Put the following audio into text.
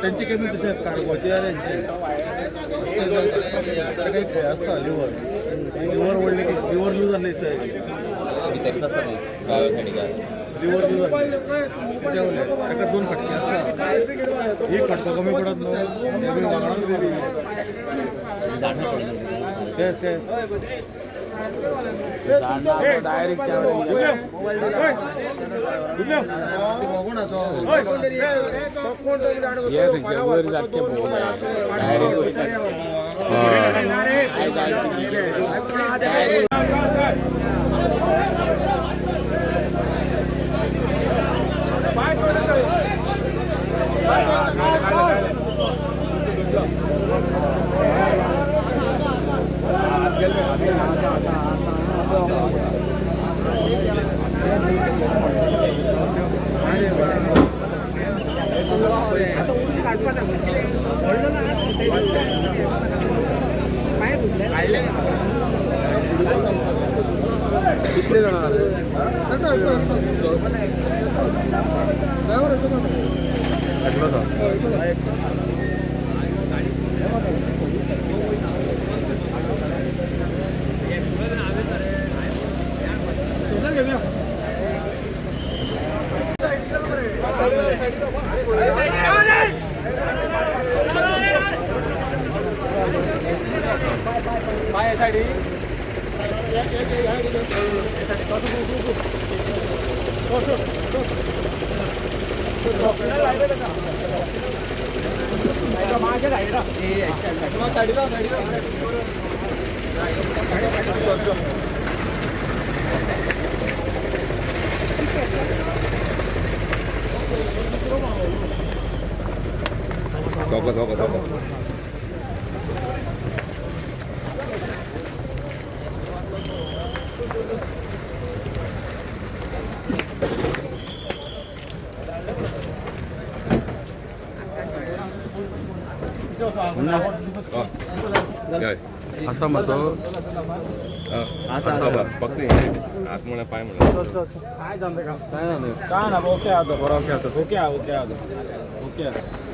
त्यांची कमी तसे आहेत कार्गोचे काही खेळ असतात लिव्हर ओढले की लिव्हर लूज झाले लिव्हर लूज झाले दोन फटके असतात एक फटका कमी पडत ते कितने जाणार असा म्हणतो फक्त आतमुळे पाय म्हणून काय जाणते का काय नाही काय ना ओके आता बरोबर ओके ओके ओके